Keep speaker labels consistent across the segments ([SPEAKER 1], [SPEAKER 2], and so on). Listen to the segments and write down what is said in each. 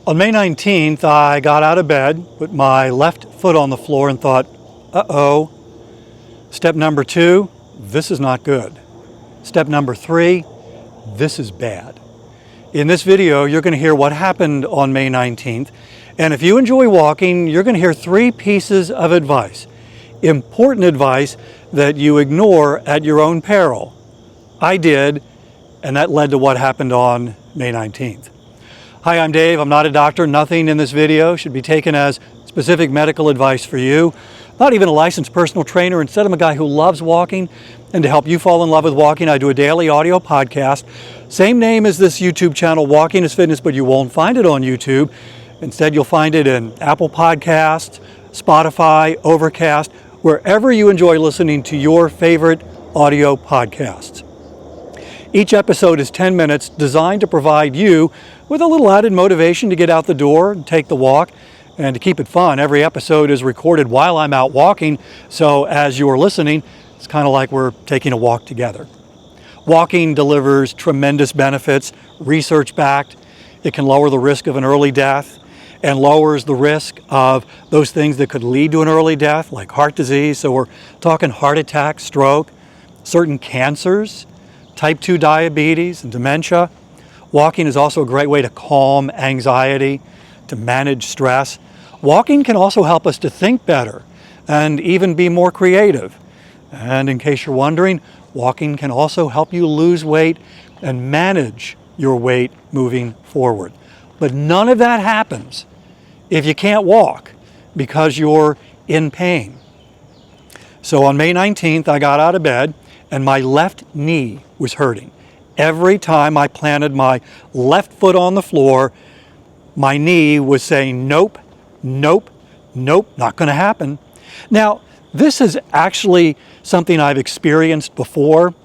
[SPEAKER 1] On May 19th, I got out of bed, put my left foot on the floor and thought, uh-oh. Step number 2, this is not good. Step number 3, this is bad. In this video, you're going to hear what happened on May 19th. And if you enjoy walking, you're going to hear 3 pieces of advice. Important advice that you ignore at your own peril. I did, and that led to what happened on May 19th. Hi, I'm Dave. I'm not a doctor. Nothing in this video should be taken as specific medical advice for you. Not even a licensed personal trainer. Instead, I'm a guy who loves walking. And to help you fall in love with walking, I do a daily audio podcast. Same name as this YouTube channel, Walking is Fitness, but you won't find it on YouTube. Instead, you'll find it in Apple Podcasts, Spotify, Overcast, wherever you enjoy listening to your favorite audio podcasts. Each episode is 10 minutes, designed to provide you with a little added motivation to get out the door and take the walk. And to keep it fun, every episode is recorded while I'm out walking, so as you're listening, it's kind of like we're taking a walk together. Walking delivers tremendous benefits, research-backed. It can lower the risk of an early death and lowers the risk of those things that could lead to an early death, like heart disease. So we're talking heart attack, stroke, certain cancers, type 2 diabetes, and dementia. Walking is also a great way to calm anxiety, to manage stress. Walking can also help us to think better and even be more creative. And in case you're wondering, walking can also help you lose weight and manage your weight moving forward. But none of that happens if you can't walk because you're in pain. So on May 19th, I got out of bed and my left knee was hurting. Every time I planted my left foot on the floor, my knee was saying, nope, nope, nope, not going to happen. Now, this is actually something I've experienced before.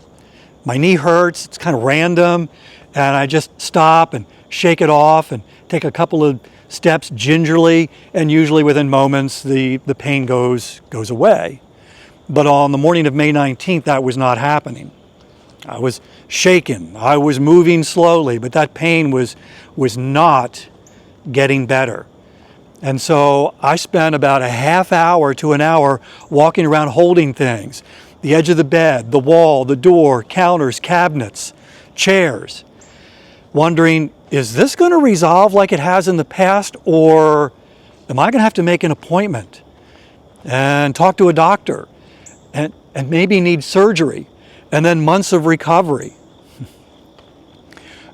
[SPEAKER 1] My knee hurts, it's kind of random, and I just stop and shake it off and take a couple of steps gingerly, and usually within moments the pain goes away. But on the morning of May 19th, that was not happening. I was shaken, I was moving slowly, but that pain was not getting better. And so I spent about a half hour to an hour walking around holding things. The edge of the bed, the wall, the door, counters, cabinets, chairs. Wondering, is this going to resolve like it has in the past, or am I going to have to make an appointment and talk to a doctor and maybe need surgery and then months of recovery?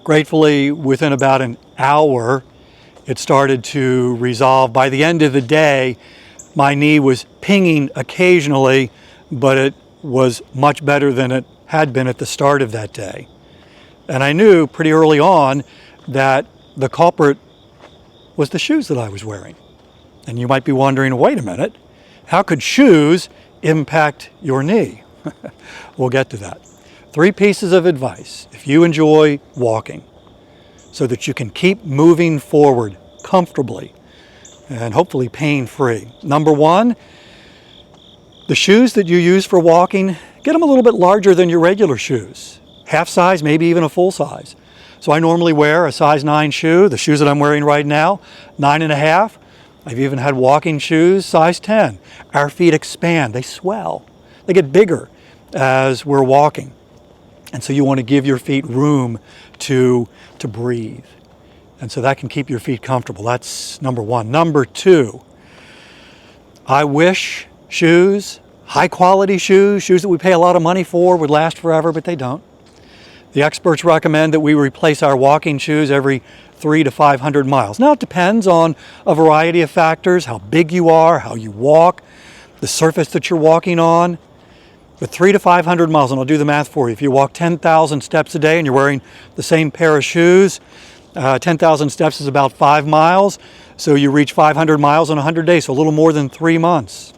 [SPEAKER 1] Gratefully, within about an hour, it started to resolve. By the end of the day, my knee was pinging occasionally, but it was much better than it had been at the start of that day. And I knew pretty early on that the culprit was the shoes that I was wearing. And you might be wondering, wait a minute, how could shoes impact your knee? We'll get to that. 3 pieces of advice if you enjoy walking, so that you can keep moving forward comfortably and hopefully pain-free. Number 1, the shoes that you use for walking, get them a little bit larger than your regular shoes. Half size, maybe even a full size. So I normally wear a size 9 shoe. The shoes that I'm wearing right now, 9.5. I've even had walking shoes, size 10. Our feet expand, they swell. They get bigger as we're walking. And so you want to give your feet room to breathe. And so that can keep your feet comfortable. That's number 1. Number 2, I wish shoes, high quality shoes that we pay a lot of money for, would last forever, but they don't. The experts recommend that we replace our walking shoes every 300 to 500 miles. Now it depends on a variety of factors, how big you are, how you walk, the surface that you're walking on. But 300 to 500 miles, and I'll do the math for you. If you walk 10,000 steps a day and you're wearing the same pair of shoes, 10,000 steps is about 5 miles. So you reach 500 miles in 100 days, so a little more than 3 months.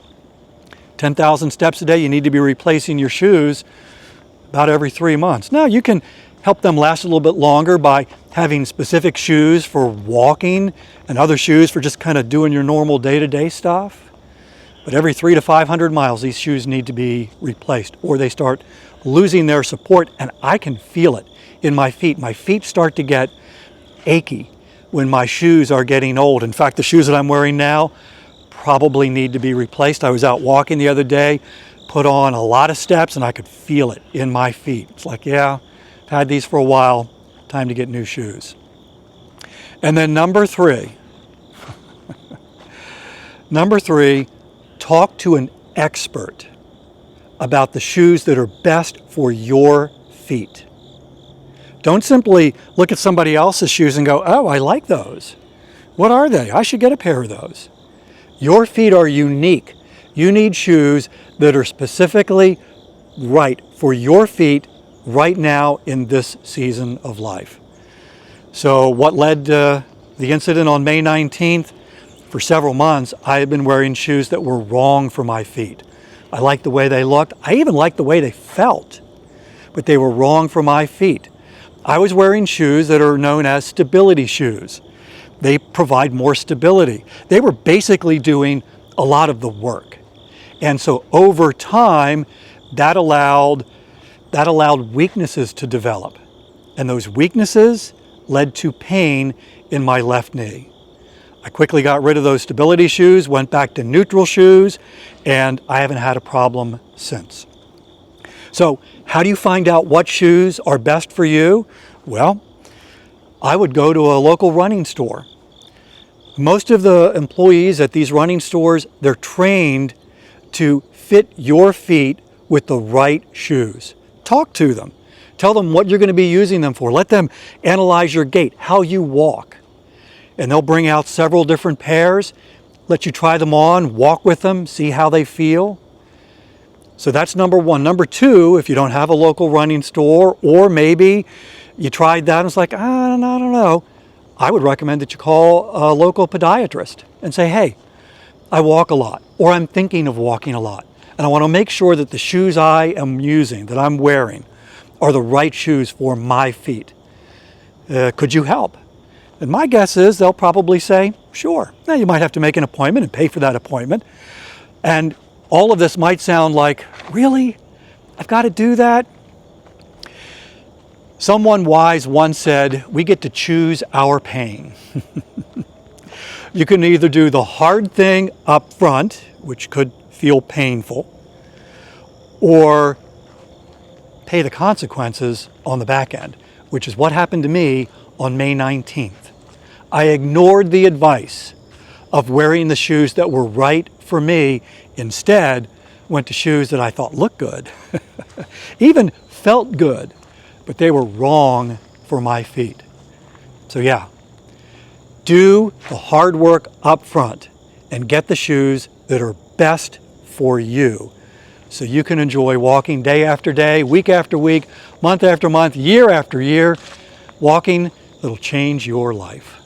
[SPEAKER 1] 10,000 steps a day, you need to be replacing your shoes about every 3 months. Now you can help them last a little bit longer by having specific shoes for walking and other shoes for just kind of doing your normal day-to-day stuff. But every 300 to 500 miles, these shoes need to be replaced, or they start losing their support, and I can feel it in my feet. My feet start to get achy. when my shoes are getting old. In fact, the shoes that I'm wearing now probably need to be replaced. I was out walking the other day, put on a lot of steps, and I could feel it in my feet. It's like, yeah, I've had these for a while, time to get new shoes. And then number three, talk to an expert about the shoes that are best for your feet. Don't simply look at somebody else's shoes and go, oh, I like those. What are they? I should get a pair of those. Your feet are unique. You need shoes that are specifically right for your feet right now in this season of life. So what led to the incident on May 19th? For several months, I had been wearing shoes that were wrong for my feet. I liked the way they looked. I even liked the way they felt, but they were wrong for my feet. I was wearing shoes that are known as stability shoes. They provide more stability. They were basically doing a lot of the work. And so over time, that allowed weaknesses to develop. And those weaknesses led to pain in my left knee. I quickly got rid of those stability shoes, went back to neutral shoes, and I haven't had a problem since. So how do you find out what shoes are best for you? Well, I would go to a local running store. Most of the employees at these running stores, they're trained to fit your feet with the right shoes. Talk to them. Tell them what you're going to be using them for. Let them analyze your gait, how you walk. And they'll bring out several different pairs, let you try them on, walk with them, see how they feel. So that's number one. Number two, if you don't have a local running store, or maybe you tried that and it's like, I don't know, I would recommend that you call a local podiatrist and say, hey, I walk a lot, or I'm thinking of walking a lot, and I want to make sure that the shoes I am using, that I'm wearing, are the right shoes for my feet. Could you help? And my guess is they'll probably say, sure. Now you might have to make an appointment and pay for that appointment. And all of this might sound like, really? I've got to do that? Someone wise once said, we get to choose our pain. You can either do the hard thing up front, which could feel painful, or pay the consequences on the back end, which is what happened to me on May 19th. I ignored the advice of wearing the shoes that were right for me. Instead, went to shoes that I thought looked good, even felt good, but they were wrong for my feet. So yeah, do the hard work up front and get the shoes that are best for you so you can enjoy walking day after day, week after week, month after month, year after year, walking that'll change your life.